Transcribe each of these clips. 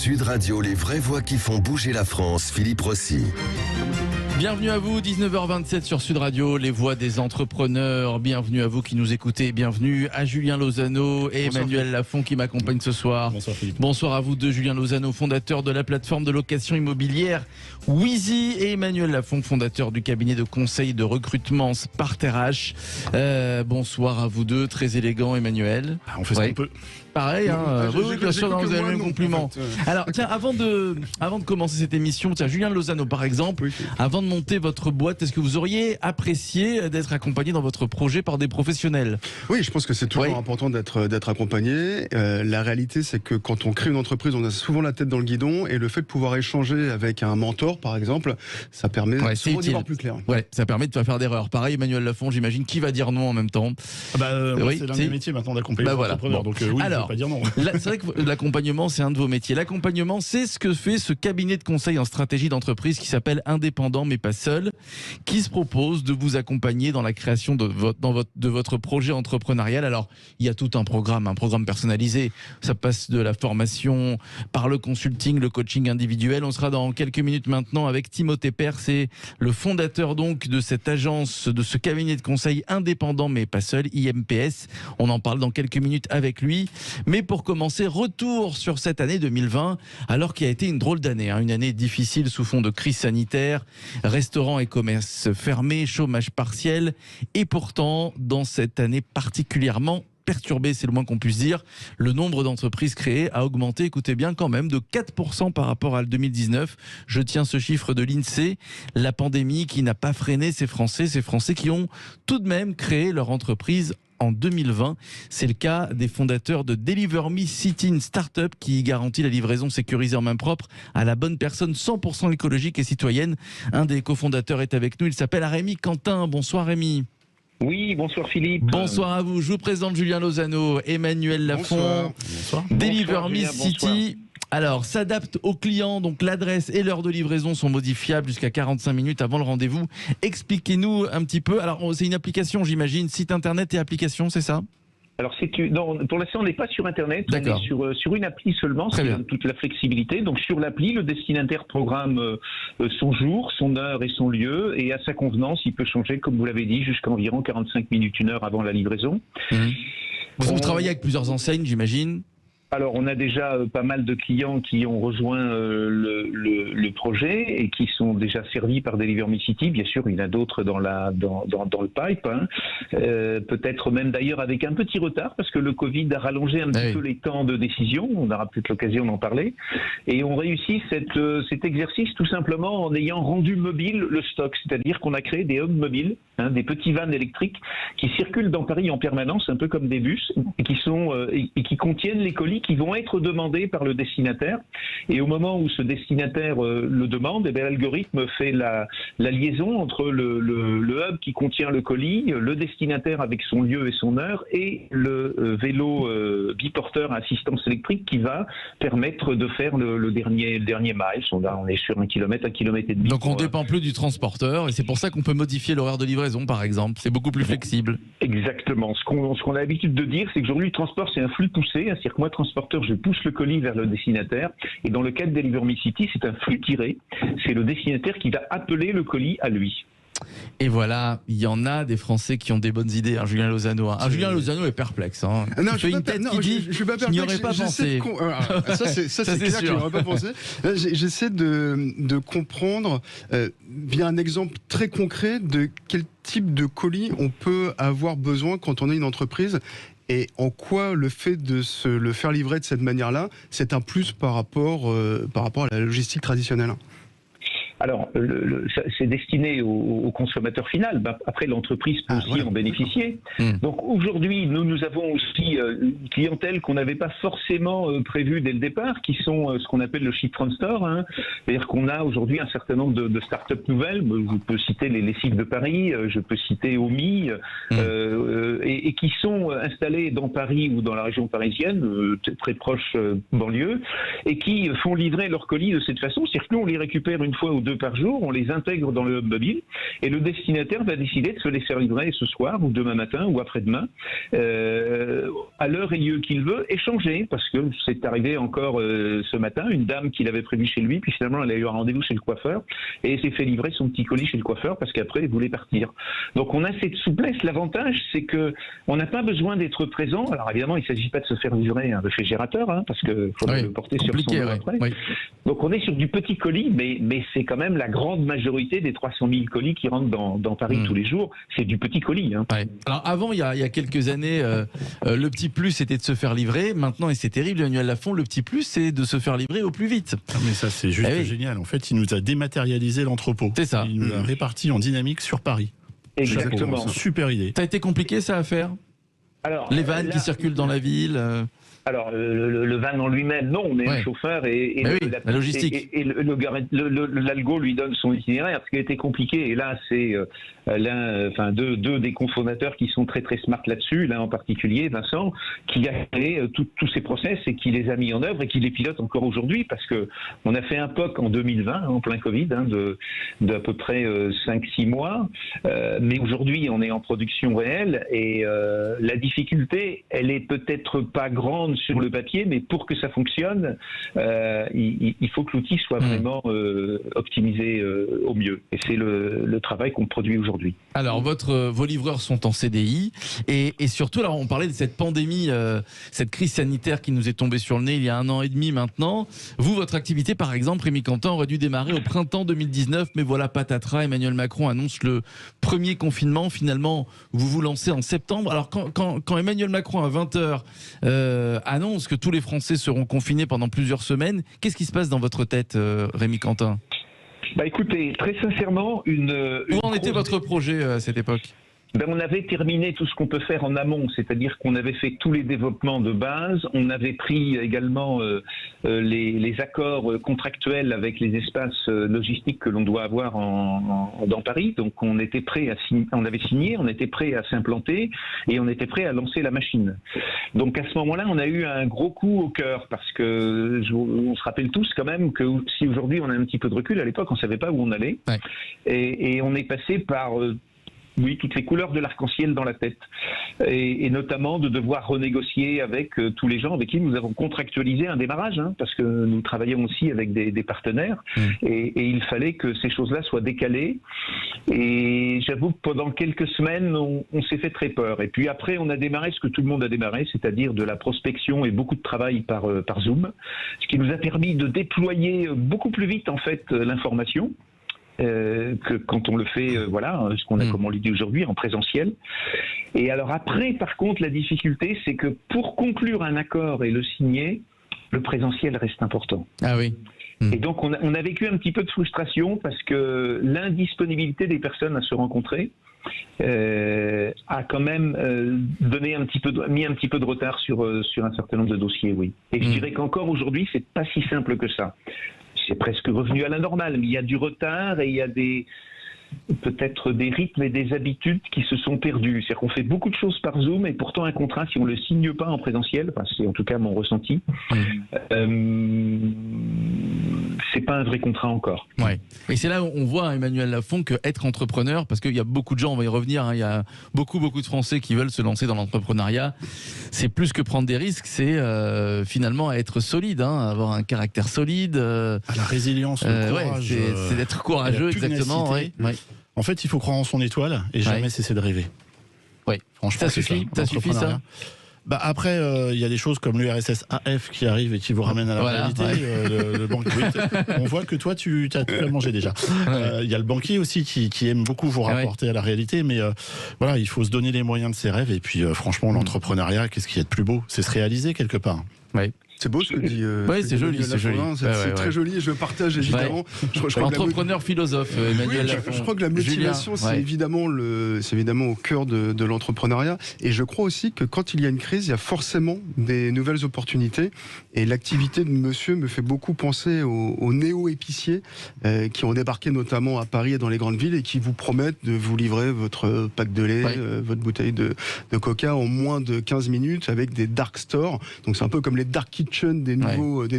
Sud Radio, les vraies voix qui font bouger la France, Philippe Rossi. Bienvenue à vous, 19h27 sur Sud Radio, les voix des entrepreneurs. Bienvenue à vous qui nous écoutez. Bienvenue à Julien Lozano et Emmanuel Lafont qui m'accompagnent ce soir. Bonsoir Philippe. Bonsoir à vous deux, Julien Lozano, fondateur de la plateforme de location immobilière Wheezy, et Emmanuel Lafont, fondateur du cabinet de conseil de recrutement Sparterache. Bonsoir à vous deux, très élégant Emmanuel. On fait ça un peu. Pareil, hein. Oui, bien sûr, vous avez le même compliment. En fait, Alors, tiens, avant de commencer cette émission, tiens, Julien Lozano, par exemple, avant de monter votre boîte, est-ce que vous auriez apprécié d'être accompagné dans votre projet par des professionnels? Oui, je pense que c'est toujours important d'être accompagné. La réalité, c'est que quand on crée une entreprise, on a souvent la tête dans le guidon, et le fait de pouvoir échanger avec un mentor, par exemple, ça permet souvent d'y voir plus clair. Ouais, ça permet de ne pas faire d'erreur. Pareil, Emmanuel Lafont, j'imagine, qui va dire non en même temps? Moi, c'est l'un des métiers maintenant d'accompagner les entrepreneurs, donc oui, alors, je ne peux pas dire non. C'est vrai que l'accompagnement, c'est un de vos métiers. L'accompagnement, c'est ce que fait ce cabinet de conseil en stratégie d'entreprise qui s'appelle Indépendant mais pas seul, qui se propose de vous accompagner dans la création de votre projet entrepreneurial. Alors, il y a tout un programme personnalisé. Ça passe de la formation par le consulting, le coaching individuel. On sera dans quelques minutes maintenant avec Timothée Père, c'est le fondateur donc de cette agence, de ce cabinet de conseil indépendant mais pas seul, IMPS. On en parle dans quelques minutes avec lui. Mais pour commencer, retour sur cette année 2020, alors qu'il a été une drôle d'année, une année difficile sous fond de crise sanitaire, restaurants et commerces fermés, chômage partiel, et pourtant, dans cette année particulièrement perturbée, c'est le moins qu'on puisse dire, le nombre d'entreprises créées a augmenté, écoutez bien, quand même, de 4% par rapport à 2019. Je tiens ce chiffre de l'INSEE, la pandémie qui n'a pas freiné ces Français qui ont tout de même créé leur entreprise en 2020. C'est le cas des fondateurs de Deliver Me City, une start-up qui garantit la livraison sécurisée en main propre à la bonne personne, 100% écologique et citoyenne. Un des cofondateurs est avec nous, il s'appelle Rémi Quentin. Bonsoir Rémi. Oui, bonsoir Philippe. Bonsoir à vous, je vous présente Julien Lozano, Emmanuel Lafont. Bonsoir. Deliver Me Julien, City. Alors, s'adapte aux clients, donc l'adresse et l'heure de livraison sont modifiables jusqu'à 45 minutes avant le rendez-vous. Expliquez-nous un petit peu. Alors, c'est une application, j'imagine, site internet et application, c'est ça? Alors, non, pour l'instant, on n'est pas sur Internet, on est sur une appli seulement, c'est toute la flexibilité. Donc, sur l'appli, le destinataire programme son jour, son heure et son lieu, et à sa convenance, il peut changer, comme vous l'avez dit, jusqu'à environ 45 minutes, 1 heure avant la livraison. Vous travaillez avec plusieurs enseignes, j'imagine? Alors, on a déjà pas mal de clients qui ont rejoint le projet et qui sont déjà servis par Deliver Me City. Bien sûr, il y en a d'autres dans le pipe. Peut-être même d'ailleurs avec un petit retard parce que le Covid a rallongé un petit peu les temps de décision. On aura peut-être l'occasion d'en parler. Et on réussit cet exercice tout simplement en ayant rendu mobile le stock. C'est-à-dire qu'on a créé des hubs mobiles, des petits vans électriques qui circulent dans Paris en permanence, un peu comme des bus, et qui contiennent les colis qui vont être demandés par le destinataire. Et au moment où ce destinataire le demande, l'algorithme fait la liaison entre le hub qui contient le colis, le destinataire avec son lieu et son heure, et le vélo biporteur à assistance électrique qui va permettre de faire le dernier mile. On est sur 1 km, 1,5 km. Donc on ne dépend plus du transporteur, et c'est pour ça qu'on peut modifier l'horaire de livraison, par exemple. C'est beaucoup plus flexible. Exactement. Ce qu'on a l'habitude de dire, c'est qu'aujourd'hui, le transport, c'est un flux poussé. C'est-à-dire que moi, transporteur, je pousse le colis vers le destinataire. Et dans le cas de Deliver Me City, c'est un flux tiré. C'est le destinataire qui va appeler le colis à lui. Et voilà, il y en a des Français qui ont des bonnes idées, Julien Lozano. Julien Lozano est perplexe. Non, il fait une tête qui dit je n'y aurais pas pensé. Ça, c'est clair que je n'y aurais pas pensé. J'essaie de comprendre, via un exemple très concret, de quel type de colis on peut avoir besoin quand on est une entreprise. Et en quoi le fait de se le faire livrer de cette manière-là, c'est un plus par rapport à la logistique traditionnelle? Alors, c'est destiné au consommateur final. Après, l'entreprise peut aussi en bénéficier. Donc aujourd'hui, nous avons aussi une clientèle qu'on n'avait pas forcément prévue dès le départ, qui sont ce qu'on appelle le ship from store. C'est-à-dire qu'on a aujourd'hui un certain nombre de start-up nouvelles. Je peux citer les Lessives de Paris, je peux citer Omi, et qui sont installés dans Paris ou dans la région parisienne, très proche banlieue, et qui font livrer leurs colis de cette façon. C'est-à-dire que nous, on les récupère une fois ou deux œufs par jour, on les intègre dans le hub mobile et le destinataire va décider de se les faire livrer ce soir ou demain matin ou après-demain à l'heure et lieu qu'il veut, échanger, parce que c'est arrivé encore ce matin, une dame qui l'avait prévu chez lui, puis finalement elle a eu un rendez-vous chez le coiffeur et elle s'est fait livrer son petit colis chez le coiffeur parce qu'après elle voulait partir. Donc on a cette souplesse. L'avantage, c'est que on n'a pas besoin d'être présent. Alors évidemment, il ne s'agit pas de se faire livrer un réfrigérateur, parce que faudrait le porter sur son dos après. Oui. Donc on est sur du petit colis, mais c'est quand même la grande majorité des 300 000 colis qui rentrent dans Paris tous les jours. C'est du petit colis. Ouais. Alors avant, il y a quelques années, le petit plus c'était de se faire livrer. Maintenant, et c'est terrible, Emmanuel Lafont, le petit plus c'est de se faire livrer au plus vite. Ah, mais ça c'est juste génial. En fait, il nous a dématérialisé l'entrepôt. C'est ça. Il nous a réparti en dynamique sur Paris. Exactement. C'est une super idée. Ça a été compliqué ça à faire? Alors, les vannes qui circulent dans la ville Alors, le van en lui-même, non, mais le chauffeur et la logistique. Et l'algo lui donne son itinéraire. Ce qui a été compliqué, et là, c'est deux des cofondateurs qui sont très très smart là-dessus, l'un en particulier, Vincent, qui a créé tous ces process et qui les a mis en œuvre et qui les pilote encore aujourd'hui, parce que on a fait un POC en 2020, en plein Covid, de à peu près 5-6 mois, mais aujourd'hui, on est en production réelle et la difficulté, elle est peut-être pas grande sur le papier, mais pour que ça fonctionne, il faut que l'outil soit vraiment optimisé au mieux. Et c'est le travail qu'on produit aujourd'hui. Alors, vos livreurs sont en CDI et surtout, alors on parlait de cette pandémie, cette crise sanitaire qui nous est tombée sur le nez il y a 1 an et demi maintenant. Vous, votre activité, par exemple, Rémi Quentin, aurait dû démarrer au printemps 2019, mais voilà, patatras, Emmanuel Macron annonce le premier confinement. Finalement, vous vous lancez en septembre. Alors, quand Emmanuel Macron, à 20h, annonce que tous les Français seront confinés pendant plusieurs semaines, qu'est-ce qui se passe dans votre tête, Rémi Quentin? Écoutez, très sincèrement, où en était votre projet à cette époque? On avait terminé tout ce qu'on peut faire en amont, c'est-à-dire qu'on avait fait tous les développements de base, on avait pris également les accords contractuels avec les espaces logistiques que l'on doit avoir dans Paris, donc on était prêt à signer, on avait signé, on était prêt à s'implanter et on était prêt à lancer la machine. Donc à ce moment-là, on a eu un gros coup au cœur parce que on se rappelle tous quand même que si aujourd'hui on a un petit peu de recul, à l'époque on ne savait pas où on allait et on est passé par toutes les couleurs de l'arc-en-ciel dans la tête. Et notamment de devoir renégocier avec tous les gens avec qui nous avons contractualisé un démarrage, parce que nous travaillons aussi avec des partenaires. Et il fallait que ces choses-là soient décalées. Et j'avoue que pendant quelques semaines, on s'est fait très peur. Et puis après, on a démarré ce que tout le monde a démarré, c'est-à-dire de la prospection et beaucoup de travail par Zoom, ce qui nous a permis de déployer beaucoup plus vite en fait l'information. Que quand on le fait, ce qu'on a, comme on le dit aujourd'hui, en présentiel. Et alors après, par contre, la difficulté, c'est que pour conclure un accord et le signer, le présentiel reste important. Ah oui. Et donc on a vécu un petit peu de frustration parce que l'indisponibilité des personnes à se rencontrer a quand même mis un petit peu de retard sur un certain nombre de dossiers, oui. Et je dirais qu'encore aujourd'hui, c'est pas si simple que ça. C'est presque revenu à la normale, mais il y a du retard et il y a peut-être des rythmes et des habitudes qui se sont perdus. C'est-à-dire qu'on fait beaucoup de choses par Zoom et pourtant un contrat, si on ne le signe pas en présentiel, c'est en tout cas mon ressenti, c'est pas un vrai contrat encore. Ouais. Et c'est là où on voit, Emmanuel Lafont, qu'être entrepreneur, parce qu'il y a beaucoup de gens, on va y revenir, il y a beaucoup de Français qui veulent se lancer dans l'entrepreneuriat, c'est plus que prendre des risques, c'est finalement être solide, avoir un caractère solide. La résilience, le courage. C'est d'être courageux, exactement. En fait, il faut croire en son étoile et jamais cesser de rêver. Oui, franchement, ça suffit ça. Après, il y a des choses comme l'URSS AF qui arrive et qui vous ramène à la réalité. Le banquier, on voit que toi, tu as tout à manger déjà. Il y a le banquier aussi qui aime beaucoup vous rapporter à la réalité, mais il faut se donner les moyens de ses rêves. Et puis, franchement, l'entrepreneurieur, qu'est-ce qu'il y a de plus beau? C'est se réaliser quelque part. Oui. C'est beau ce que dit. C'est joli, c'est joli. C'est très joli et je partage évidemment. Je crois entrepreneur philosophe, Emmanuel Lafont. Je crois que la motivation, c'est évidemment au cœur de l'entrepreneuriat. Et je crois aussi que quand il y a une crise, il y a forcément des nouvelles opportunités. Et l'activité de monsieur me fait beaucoup penser aux néo-épiciers qui ont débarqué notamment à Paris et dans les grandes villes et qui vous promettent de vous livrer votre pack de lait, votre bouteille de coca en moins de 15 minutes avec des dark stores. Donc c'est un peu comme les dark kitchens kitchen des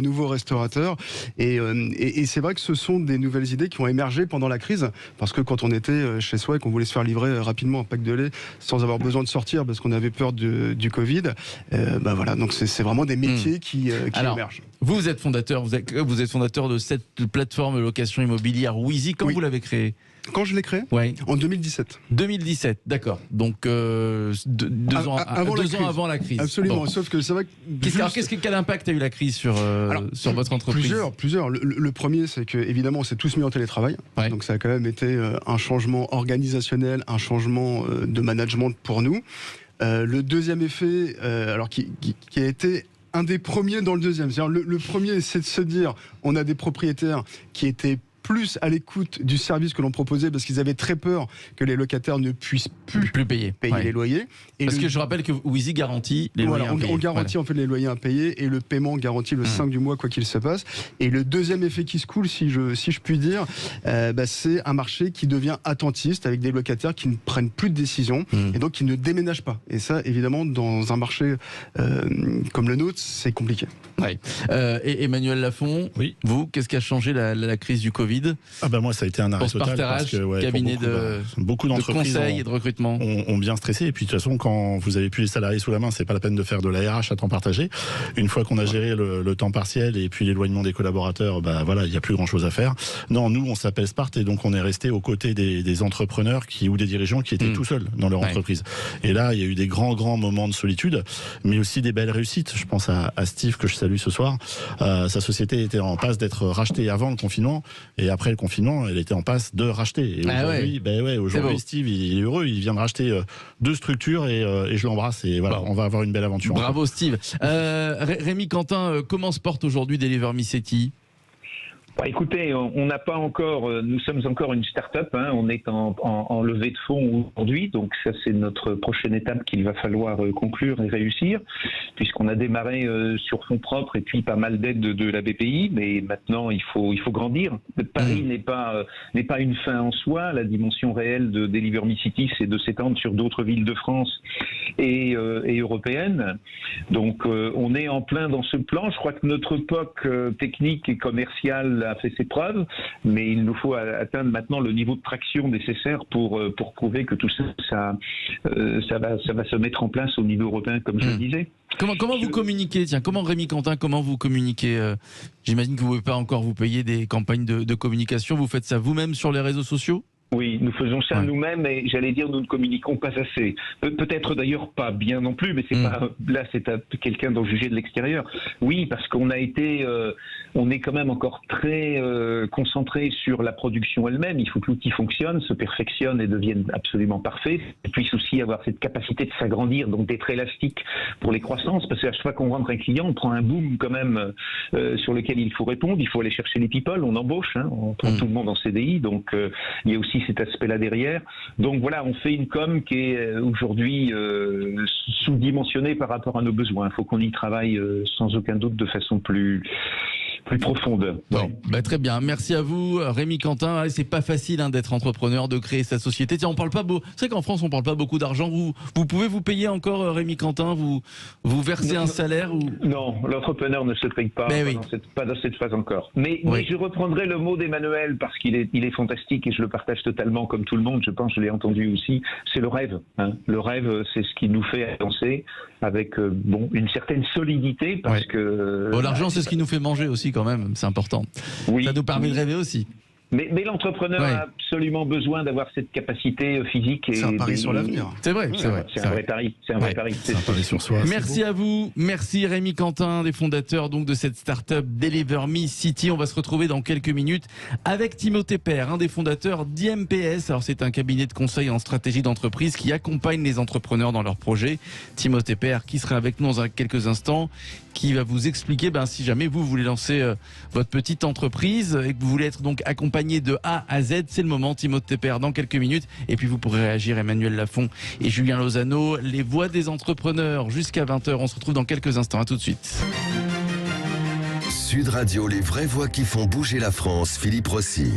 nouveaux restaurateurs. Et c'est vrai que ce sont des nouvelles idées qui ont émergé pendant la crise, parce que quand on était chez soi et qu'on voulait se faire livrer rapidement un pack de lait sans avoir besoin de sortir parce qu'on avait peur du Covid, voilà, donc c'est vraiment des métiers qui émergent. Vous êtes fondateur de cette plateforme de location immobilière Wheezy. Quand vous l'avez créée? Quand je l'ai créé? En 2017. 2017, d'accord. Donc deux ans avant la crise. Absolument, sauf que c'est vrai que... Quel impact a eu la crise sur votre entreprise? Plusieurs. Le premier, c'est que évidemment, on s'est tous mis en télétravail. Ouais. Donc ça a quand même été un changement organisationnel, un changement de management pour nous. Le deuxième effet, qui a été un des premiers dans le deuxième. C'est-à-dire le premier, c'est de se dire, on a des propriétaires qui étaient plus à l'écoute du service que l'on proposait parce qu'ils avaient très peur que les locataires ne puissent plus payer les loyers. Parce que je rappelle que Wheezy garantit les loyers impayés. On garantit en fait les loyers impayés et le paiement garantit le 5 du mois quoi qu'il se passe. Et le deuxième effet qui se coule, si je puis dire, c'est un marché qui devient attentiste avec des locataires qui ne prennent plus de décisions et donc qui ne déménagent pas. Et ça, évidemment, dans un marché comme le nôtre, c'est compliqué. Ouais. Et Emmanuel Lafont, vous, qu'est-ce qui a changé la crise du Covid? Moi, ça a été un arrêt total. Parce que, cabinet beaucoup d'entreprises de conseil et de recrutement ont bien stressé. Et puis, de toute façon, quand vous avez plus les salariés sous la main, c'est pas la peine de faire de la RH à temps partagé. Une fois qu'on a géré le temps partiel et puis l'éloignement des collaborateurs, il n'y a plus grand-chose à faire. Non, nous, on s'appelle Spart et donc on est resté aux côtés des entrepreneurs ou des dirigeants qui étaient tout seuls dans leur entreprise. Et là, il y a eu des grands moments de solitude, mais aussi des belles réussites. Je pense à Steve, que je salue ce soir. Sa société était en passe d'être rachetée avant le confinement. Et après le confinement, elle était en passe de racheter. Et aujourd'hui, Steve, il est heureux. Il vient de racheter 2 structures et je l'embrasse. Et voilà, on va avoir une belle aventure. Bravo, Steve. Rémi Quentin, comment se porte aujourd'hui Deliver Me City? Écoutez, on n'a pas encore, nous sommes encore une start-up, on est en levée de fonds aujourd'hui, donc ça c'est notre prochaine étape qu'il va falloir conclure et réussir, puisqu'on a démarré sur fonds propres et puis pas mal d'aides de la BPI, mais maintenant il faut grandir. Paris n'est pas une fin en soi, la dimension réelle de Deliver Me City, c'est de s'étendre sur d'autres villes de France et européennes. Donc on est en plein dans ce plan. Je crois que notre POC technique et commerciale a fait ses preuves, mais il nous faut atteindre maintenant le niveau de traction nécessaire pour prouver que tout ça va se mettre en place au niveau européen, comme je le disais. Comment vous communiquez? Comment Rémi Quentin, comment vous communiquez? J'imagine que vous ne pouvez pas encore vous payer des campagnes de communication. Vous faites ça vous-même sur les réseaux sociaux? Oui, nous faisons ça nous-mêmes et j'allais dire nous ne communiquons pas assez. Peut-être d'ailleurs pas bien non plus, mais c'est pas là, c'est à quelqu'un d'en juger de l'extérieur. Oui, parce qu'on a été, on est quand même encore très concentré sur la production elle-même. Il faut que l'outil fonctionne, se perfectionne et devienne absolument parfait. Et puisse aussi avoir cette capacité de s'agrandir, donc d'être élastique pour les croissances. Parce qu'à chaque fois qu'on rentre un client, on prend un boom quand même sur lequel il faut répondre. Il faut aller chercher les people, on embauche, on prend tout le monde en CDI, donc il y a aussi cet aspect-là derrière. Donc voilà, on fait une com qui est aujourd'hui sous-dimensionnée par rapport à nos besoins. Il faut qu'on y travaille sans aucun doute de façon plus profonde. Bon, très bien. Merci à vous, Rémi Quentin. C'est pas facile d'être entrepreneur, de créer sa société. Tiens, on parle pas c'est vrai qu'en France, on parle pas beaucoup d'argent. Vous pouvez vous payer encore, Rémi Quentin? Vous versez un salaire ou... Non, l'entrepreneur ne se paye pas. Pas dans cette phase encore. Mais je reprendrai le mot d'Emmanuel parce qu'il est fantastique et je le partage totalement comme tout le monde. Je pense, je l'ai entendu aussi. C'est le rêve. Le rêve, c'est ce qui nous fait avancer avec une certaine solidité parce que... l'argent, c'est ce qui nous fait manger aussi quand même. C'est important. Oui, ça nous permet de rêver aussi. Mais l'entrepreneur a absolument besoin d'avoir cette capacité physique. C'est un pari sur l'avenir. C'est vrai. C'est un vrai pari. C'est un vrai pari. C'est un pari sur soi. Merci à vous. Merci Rémi Quentin, des fondateurs donc de cette start-up Deliver Me City. On va se retrouver dans quelques minutes avec Timothée Père, un des fondateurs d'IMPS. Alors c'est un cabinet de conseil en stratégie d'entreprise qui accompagne les entrepreneurs dans leurs projets. Timothée Père qui sera avec nous dans quelques instants, qui va vous expliquer si jamais vous voulez lancer votre petite entreprise et que vous voulez être donc accompagné de A à Z, c'est le moment. Timothée Père dans quelques minutes et puis vous pourrez réagir, Emmanuel Lafont et Julien Lozano, les voix des entrepreneurs jusqu'à 20h. On se retrouve dans quelques instants. À tout de suite. Sud Radio, les vraies voix qui font bouger la France. Philippe Rossi.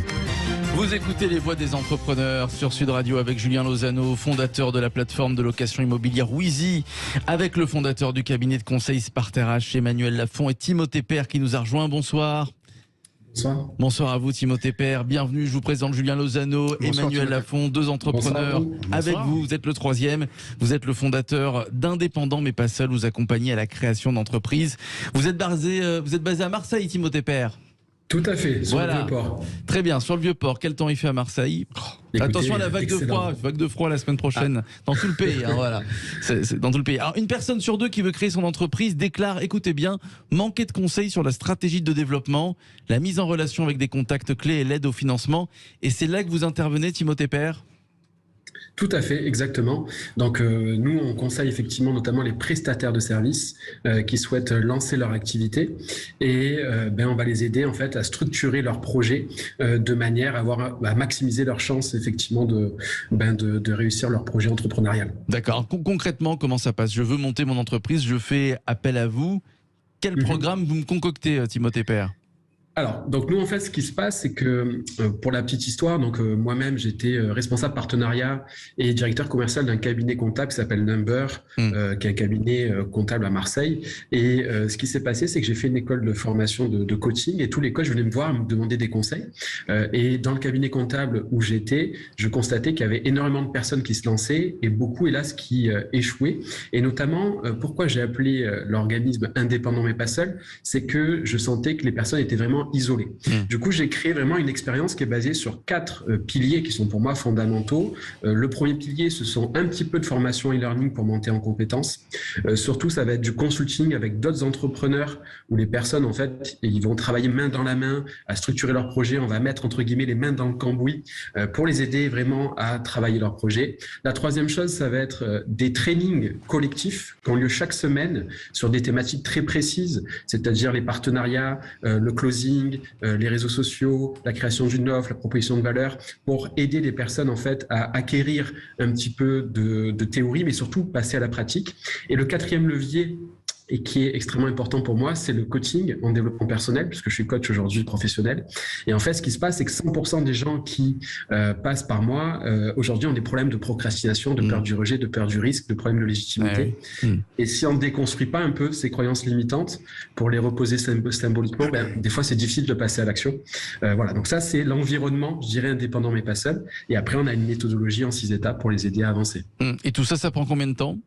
Vous Vous écoutez les voix des entrepreneurs sur Sud Radio avec Julien Lozano, fondateur de la plateforme de location immobilière Wizy, avec le fondateur du cabinet de conseil Sparterach, Emmanuel Lafont, et Timothée Père qui nous a rejoint. Bonsoir. Bonsoir. Bonsoir à vous Timothée Père, bienvenue, je vous présente Julien Lozano, Emmanuel Lafont, deux entrepreneurs avec vous, vous êtes le troisième, vous êtes le fondateur d'Indépendants mais pas seul, vous accompagnez à la création d'entreprises. Vous êtes basé à Marseille Timothée Père? Tout à fait, sur le Vieux-Port. Très bien, sur le Vieux-Port, quel temps il fait à Marseille? Écoutez, attention à la vague de froid la semaine prochaine, dans tout le pays. Hein, voilà. C'est dans tout le pays. Alors, une personne sur deux qui veut créer son entreprise déclare, écoutez bien, manquer de conseils sur la stratégie de développement, la mise en relation avec des contacts clés et l'aide au financement. Et c'est là que vous intervenez, Timothée Père? Tout à fait, exactement. Donc nous, on conseille effectivement notamment les prestataires de services qui souhaitent lancer leur activité et on va les aider en fait à structurer leur projet de manière à maximiser leurs chances effectivement de réussir leur projet entrepreneurial. D'accord. Concrètement, comment ça passe? Je veux monter mon entreprise, je fais appel à vous. Quel programme vous me concoctez, Timothée Père? Alors, donc nous en fait, ce qui se passe, c'est que pour la petite histoire, donc moi-même j'étais responsable partenariat et directeur commercial d'un cabinet comptable qui s'appelle Number, qui est un cabinet comptable à Marseille. Et ce qui s'est passé, c'est que j'ai fait une école de formation de coaching et tous les coachs venaient me voir, me demander des conseils. Et dans le cabinet comptable où j'étais, je constatais qu'il y avait énormément de personnes qui se lançaient et beaucoup, hélas, qui échouaient. Et notamment, pourquoi j'ai appelé l'organisme Indépendant mais pas seul, c'est que je sentais que les personnes étaient vraiment isolés. Du coup, j'ai créé vraiment une expérience qui est basée sur 4 piliers qui sont pour moi fondamentaux. Le premier pilier, ce sont un petit peu de formation e-learning pour monter en compétences. Surtout, ça va être du consulting avec d'autres entrepreneurs où les personnes, en fait, ils vont travailler main dans la main à structurer leur projet. On va mettre, entre guillemets, les mains dans le cambouis pour les aider vraiment à travailler leur projet. La troisième chose, ça va être des trainings collectifs qui ont lieu chaque semaine sur des thématiques très précises, c'est-à-dire les partenariats, le closing, les réseaux sociaux, la création d'une offre, la proposition de valeur, pour aider les personnes en fait à acquérir un petit peu de théorie, mais surtout passer à la pratique. Et le quatrième levier, et qui est extrêmement important pour moi, c'est le coaching en développement personnel, puisque je suis coach aujourd'hui professionnel. Et en fait, ce qui se passe, c'est que 100% des gens qui passent par moi, aujourd'hui, ont des problèmes de procrastination, de peur du rejet, de peur du risque, de problèmes de légitimité. Et si on ne déconstruit pas un peu ces croyances limitantes, pour les reposer symboliquement, des fois, c'est difficile de passer à l'action. Voilà, donc ça, c'est l'environnement, je dirais, indépendant mais pas seul. Et après, on a une méthodologie en 6 étapes pour les aider à avancer. Et tout ça, ça prend combien de temps?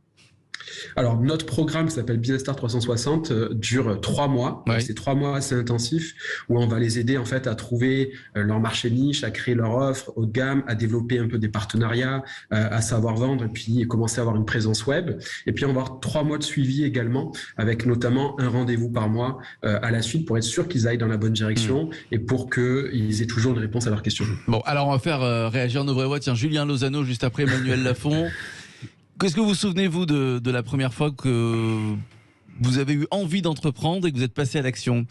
Alors, notre programme qui s'appelle Business Start 360 dure 3 mois. Ouais. C'est 3 mois assez intensifs où on va les aider en fait à trouver leur marché niche, à créer leur offre haut de gamme, à développer un peu des partenariats, à savoir vendre et puis commencer à avoir une présence web. Et puis, on va avoir 3 mois de suivi également avec notamment un rendez-vous par mois à la suite pour être sûr qu'ils aillent dans la bonne direction et pour qu'ils aient toujours une réponse à leurs questions. Bon, alors on va faire réagir nos vrais voix. Tiens, Julien Lozano juste après Emmanuel Lafont. Qu'est-ce que vous souvenez-vous de la première fois que vous avez eu envie d'entreprendre et que vous êtes passé à l'action?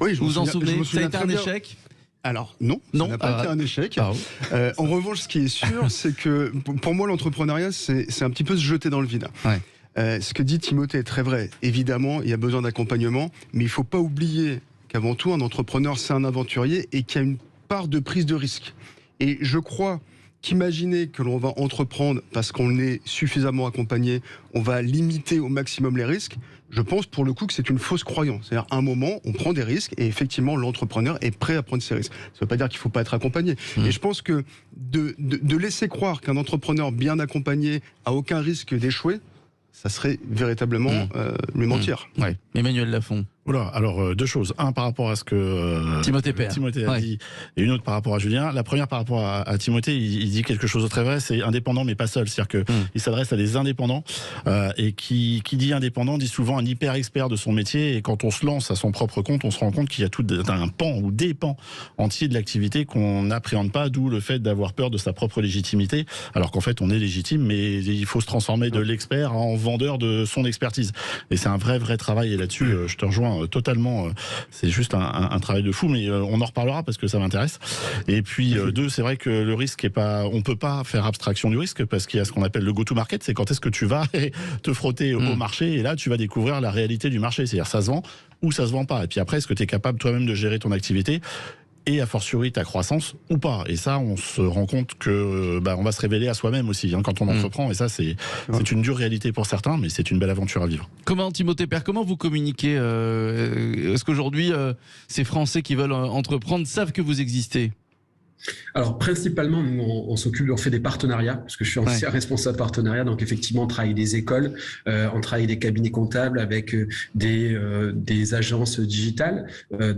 Oui, vous vous en souvenez? Ça a été un échec? Alors non, ça n'a pas été un échec. En revanche, ce qui est sûr, c'est que pour moi, l'entrepreneuriat, c'est un petit peu se jeter dans le vide. Ouais. Ce que dit Timothée est très vrai. Évidemment, il y a besoin d'accompagnement, mais il ne faut pas oublier qu'avant tout, un entrepreneur, c'est un aventurier et qu'il y a une part de prise de risque. Et je crois qu'imaginer que l'on va entreprendre parce qu'on est suffisamment accompagné, on va limiter au maximum les risques, je pense pour le coup que c'est une fausse croyance. C'est-à-dire à un moment, on prend des risques et effectivement l'entrepreneur est prêt à prendre ces risques. Ça ne veut pas dire qu'il ne faut pas être accompagné. Et je pense que de laisser croire qu'un entrepreneur bien accompagné a aucun risque d'échouer, ça serait véritablement lui mentir. Ouais. Emmanuel Lafont. Oula, alors 2 choses. Un par rapport à ce que Timothée a dit, et une autre par rapport à Julien. La première par rapport à Timothée, il dit quelque chose de très vrai, c'est indépendant mais pas seul. C'est-à-dire qu'il s'adresse à des indépendants et qui dit indépendant dit souvent un hyper expert de son métier. Et quand on se lance à son propre compte, on se rend compte qu'il y a tout un pan ou des pans entiers de l'activité qu'on n'appréhende pas, d'où le fait d'avoir peur de sa propre légitimité, alors qu'en fait on est légitime, mais il faut se transformer de l'expert en vendeur de son expertise. Et c'est un vrai travail. Et là-dessus, je te rejoins totalement, c'est juste un travail de fou, mais on en reparlera parce que ça m'intéresse. Et puis 2, c'est vrai que le risque est pas, on peut pas faire abstraction du risque parce qu'il y a ce qu'on appelle le go-to-market, c'est quand est-ce que tu vas te frotter au marché et là tu vas découvrir la réalité du marché, c'est-à-dire ça se vend ou ça se vend pas. Et puis après, est-ce que tu es capable toi-même de gérer ton activité? et a fortiori ta croissance ou pas. Et ça, on se rend compte que on va se révéler à soi-même aussi quand on entreprend. Et ça, c'est une dure réalité pour certains, mais c'est une belle aventure à vivre. Comment, Timothée Père, comment vous communiquez est-ce qu'aujourd'hui, ces Français qui veulent entreprendre savent que vous existez ? Alors principalement, nous on fait des partenariats, parce que je suis ancien responsable partenariat, donc effectivement on travaille des écoles, on travaille des cabinets comptables avec des agences digitales,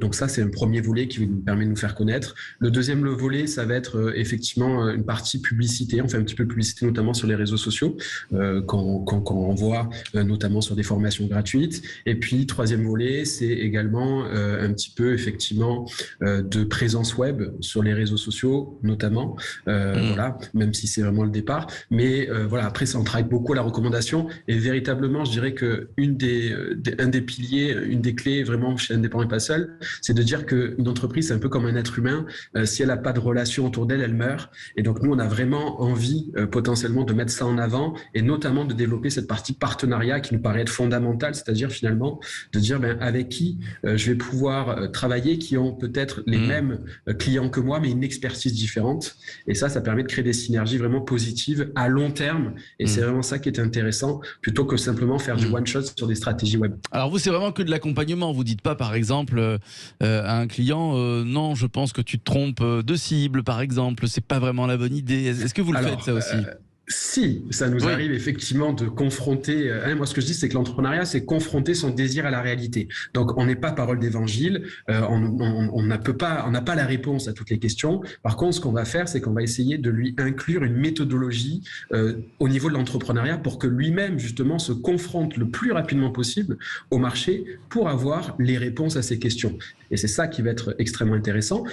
donc ça c'est un premier volet qui nous permet de nous faire connaître. Le deuxième volet, ça va être effectivement une partie publicité, on fait un petit peu de publicité notamment sur les réseaux sociaux, quand on voit notamment sur des formations gratuites. Et puis troisième volet, c'est également un petit peu effectivement de présence web sur les réseaux sociaux notamment, voilà, même si c'est vraiment le départ, mais voilà, après ça on travaille beaucoup à la recommandation, et véritablement je dirais que un des piliers, une des clés vraiment chez Indépendant et pas seul, c'est de dire qu'une entreprise c'est un peu comme un être humain, si elle n'a pas de relation autour d'elle, elle meurt, et donc nous on a vraiment envie potentiellement de mettre ça en avant, et notamment de développer cette partie partenariat qui nous paraît être fondamentale, c'est-à-dire finalement de dire avec qui je vais pouvoir travailler, qui ont peut-être les mêmes clients que moi, mais une expertise différente, et ça permet de créer des synergies vraiment positives à long terme, et c'est vraiment ça qui est intéressant, plutôt que simplement faire du one shot sur des stratégies web. Alors vous, c'est vraiment que de l'accompagnement, vous dites pas par exemple à un client non, je pense que tu te trompes de cible par exemple, c'est pas vraiment la bonne idée. Est-ce que vous le faites ça aussi? Si, ça nous arrive effectivement de confronter. Moi, ce que je dis, c'est que l'entrepreneuriat, c'est confronter son désir à la réalité. Donc, on n'est pas parole d'évangile. On n'a pas la réponse à toutes les questions. Par contre, ce qu'on va faire, c'est qu'on va essayer de lui inclure une méthodologie au niveau de l'entrepreneuriat pour que lui-même, justement, se confronte le plus rapidement possible au marché pour avoir les réponses à ces questions. Et c'est ça qui va être extrêmement intéressant.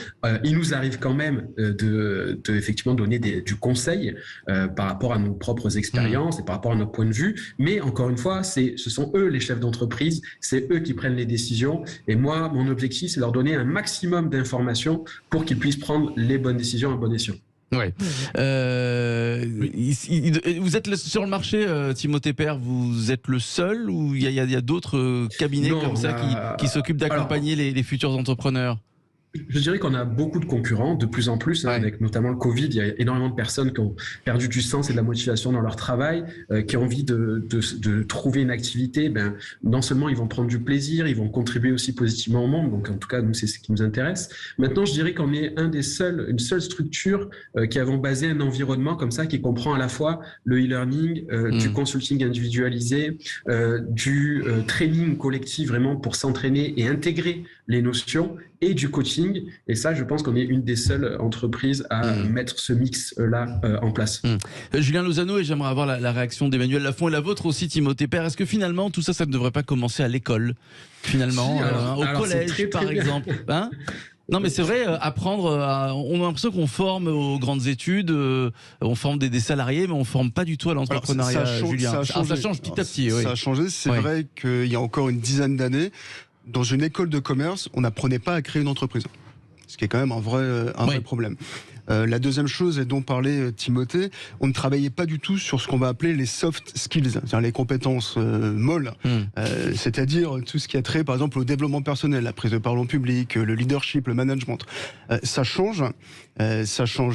Il nous arrive quand même de effectivement donner du conseil par rapport à nos propres expériences et par rapport à notre point de vue. Mais encore une fois, ce sont eux les chefs d'entreprise, c'est eux qui prennent les décisions. Et moi, mon objectif, c'est leur donner un maximum d'informations pour qu'ils puissent prendre les bonnes décisions à bon escient. Ouais. Vous êtes sur le marché, Timothée Père, vous êtes le seul, ou il y a d'autres cabinets comme ça qui s'occupent d'accompagner les futurs entrepreneurs? Je dirais qu'on a beaucoup de concurrents, de plus en plus, avec notamment le Covid. Il y a énormément de personnes qui ont perdu du sens et de la motivation dans leur travail, qui ont envie de trouver une activité. Non seulement ils vont prendre du plaisir, ils vont contribuer aussi positivement au monde. Donc en tout cas, nous, c'est ce qui nous intéresse. Maintenant, je dirais qu'on est une seule structure qui avons basé un environnement comme ça, qui comprend à la fois le e-learning, du consulting individualisé, du training collectif vraiment pour s'entraîner et intégrer les notions, et du coaching. Et ça, je pense qu'on est une des seules entreprises à mettre ce mix-là en place. Julien Lozano, et j'aimerais avoir la réaction d'Emmanuel Lafont et la vôtre aussi, Timothée Père. Est-ce que finalement, tout ça, ça ne devrait pas commencer à l'école, finalement, au collège, par exemple, non, mais c'est vrai, apprendre, on a l'impression qu'on forme aux grandes études, on forme des salariés, mais on ne forme pas du tout à l'entrepreneuriat, Julien. Ça change petit à petit. Ça a changé, c'est vrai qu'il y a encore une dizaine d'années, dans une école de commerce, on n'apprenait pas à créer une entreprise. Ce qui est quand même un vrai problème. La deuxième chose, et dont parlait Timothée, on ne travaillait pas du tout sur ce qu'on va appeler les soft skills, c'est-à-dire les compétences molles, c'est-à-dire tout ce qui a trait, par exemple, au développement personnel, la prise de parole en public, le leadership, le management. Ça change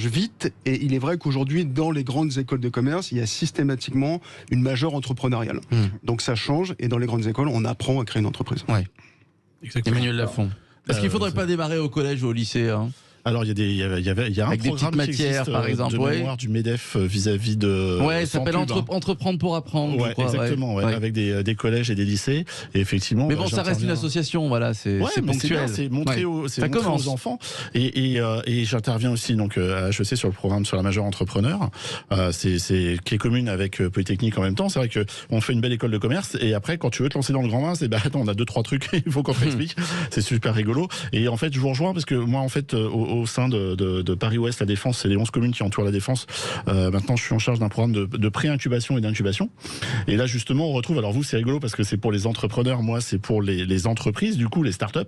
vite, et il est vrai qu'aujourd'hui, dans les grandes écoles de commerce, il y a systématiquement une majeure entrepreneuriale. Donc ça change, et dans les grandes écoles, on apprend à créer une entreprise. Exactement. Emmanuel Lafont. Est-ce qu'il ne faudrait pas démarrer au collège ou au lycée Alors il y a un programme matières, par exemple, de mémoire du MEDEF vis-à-vis de. Ça s'appelle Entreprendre pour apprendre. Exactement, avec des collèges et des lycées. Et effectivement. Mais bon, ça reste une association, voilà, c'est ponctuel. C'est montrer aux enfants. Et j'interviens aussi donc à HEC sur le programme sur la majeure entrepreneur, qui est commune avec Polytechnique en même temps. C'est vrai que on fait une belle école de commerce, et après quand tu veux te lancer dans le grand bain, attends, on a 2-3 trucs, il faut qu'on t'explique. C'est super rigolo. Et en fait, je vous rejoins parce que moi en fait au sein de Paris-Ouest, la Défense, c'est les 11 communes qui entourent la Défense. Maintenant, je suis en charge d'un programme de pré-incubation et d'incubation. Et là, justement, on retrouve, alors vous, c'est rigolo parce que c'est pour les entrepreneurs, moi, c'est pour les entreprises, du coup, les startups.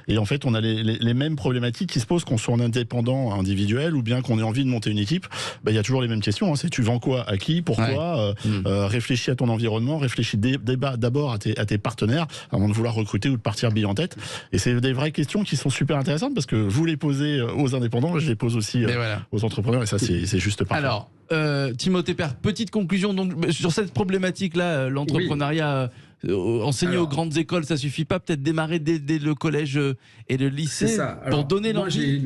Et en fait, on a les mêmes problématiques qui se posent qu'on soit en indépendant individuel ou bien qu'on ait envie de monter une équipe. Il y a toujours les mêmes questions. C'est tu vends quoi, à qui, pourquoi, réfléchis à ton environnement, réfléchis d'abord à tes partenaires avant de vouloir recruter ou de partir bille en tête. Et c'est des vraies questions qui sont super intéressantes parce que vous les posez aux indépendants, je les pose aussi aux entrepreneurs et ça c'est juste parfait. Alors, Timothée Père, petite conclusion donc sur cette problématique-là, l'entrepreneuriat. Enseigner aux grandes écoles, ça suffit pas. Peut-être démarrer dès le collège et le lycée pour donner l'envie.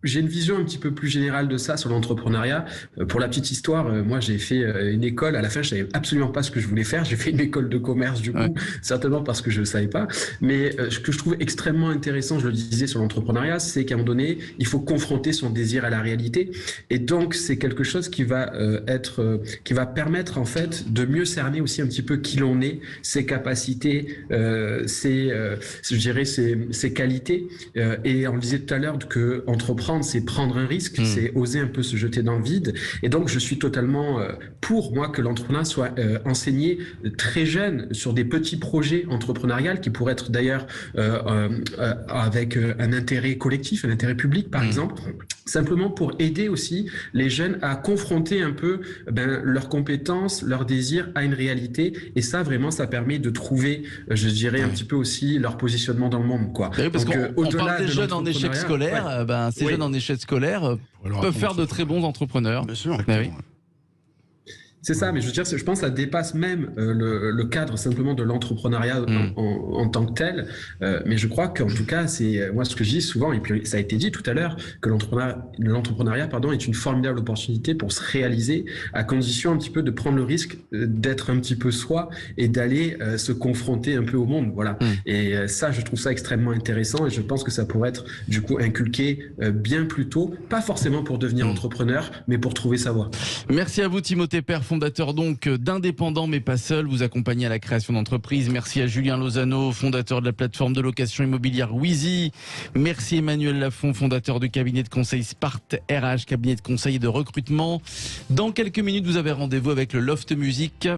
J'ai une vision un petit peu plus générale de ça sur l'entrepreneuriat. Pour la petite histoire, moi j'ai fait une école. À la fin, je savais absolument pas ce que je voulais faire. J'ai fait une école de commerce du coup, certainement parce que je ne savais pas. Mais ce que je trouve extrêmement intéressant, je le disais sur l'entrepreneuriat, c'est qu'à un moment donné, il faut confronter son désir à la réalité. Et donc c'est quelque chose qui va qui va permettre en fait de mieux cerner aussi un petit peu qui l'on est, ses capacités, je dirais ses qualités. Et on le disait tout à l'heure que entreprendre, c'est prendre un risque, c'est oser un peu se jeter dans le vide. Et donc, je suis totalement pour moi que l'entrepreneuriat soit enseigné très jeune sur des petits projets entrepreneuriaux qui pourraient être d'ailleurs avec un intérêt collectif, un intérêt public, par exemple, simplement pour aider aussi les jeunes à confronter un peu leurs compétences, leurs désirs à une réalité. Et ça, vraiment, ça permet de trouver, je dirais, un petit peu aussi leur positionnement dans le monde, quoi. Oui, parce qu'on parle des jeunes en échec scolaire, ces jeunes en échec scolaire peuvent faire de très bons entrepreneurs. Bien sûr. C'est ça, mais je veux dire, je pense que ça dépasse même le cadre simplement de l'entrepreneuriat en tant que tel. Mais je crois qu'en tout cas, c'est moi ce que je dis souvent, et puis ça a été dit tout à l'heure, que l'entrepreneuriat est une formidable opportunité pour se réaliser, à condition un petit peu de prendre le risque d'être un petit peu soi et d'aller se confronter un peu au monde. Voilà. Et ça, je trouve ça extrêmement intéressant et je pense que ça pourrait être du coup inculqué bien plus tôt, pas forcément pour devenir entrepreneur, mais pour trouver sa voie. Merci à vous, Timothée Père, fondateur donc d'Indépendants mais pas seul, vous accompagnez à la création d'entreprises. Merci à Julien Lozano, fondateur de la plateforme de location immobilière Wizy. Merci Emmanuel Lafont, fondateur du cabinet de conseil Spart RH, cabinet de conseil et de recrutement. Dans quelques minutes, vous avez rendez-vous avec le Loft Music.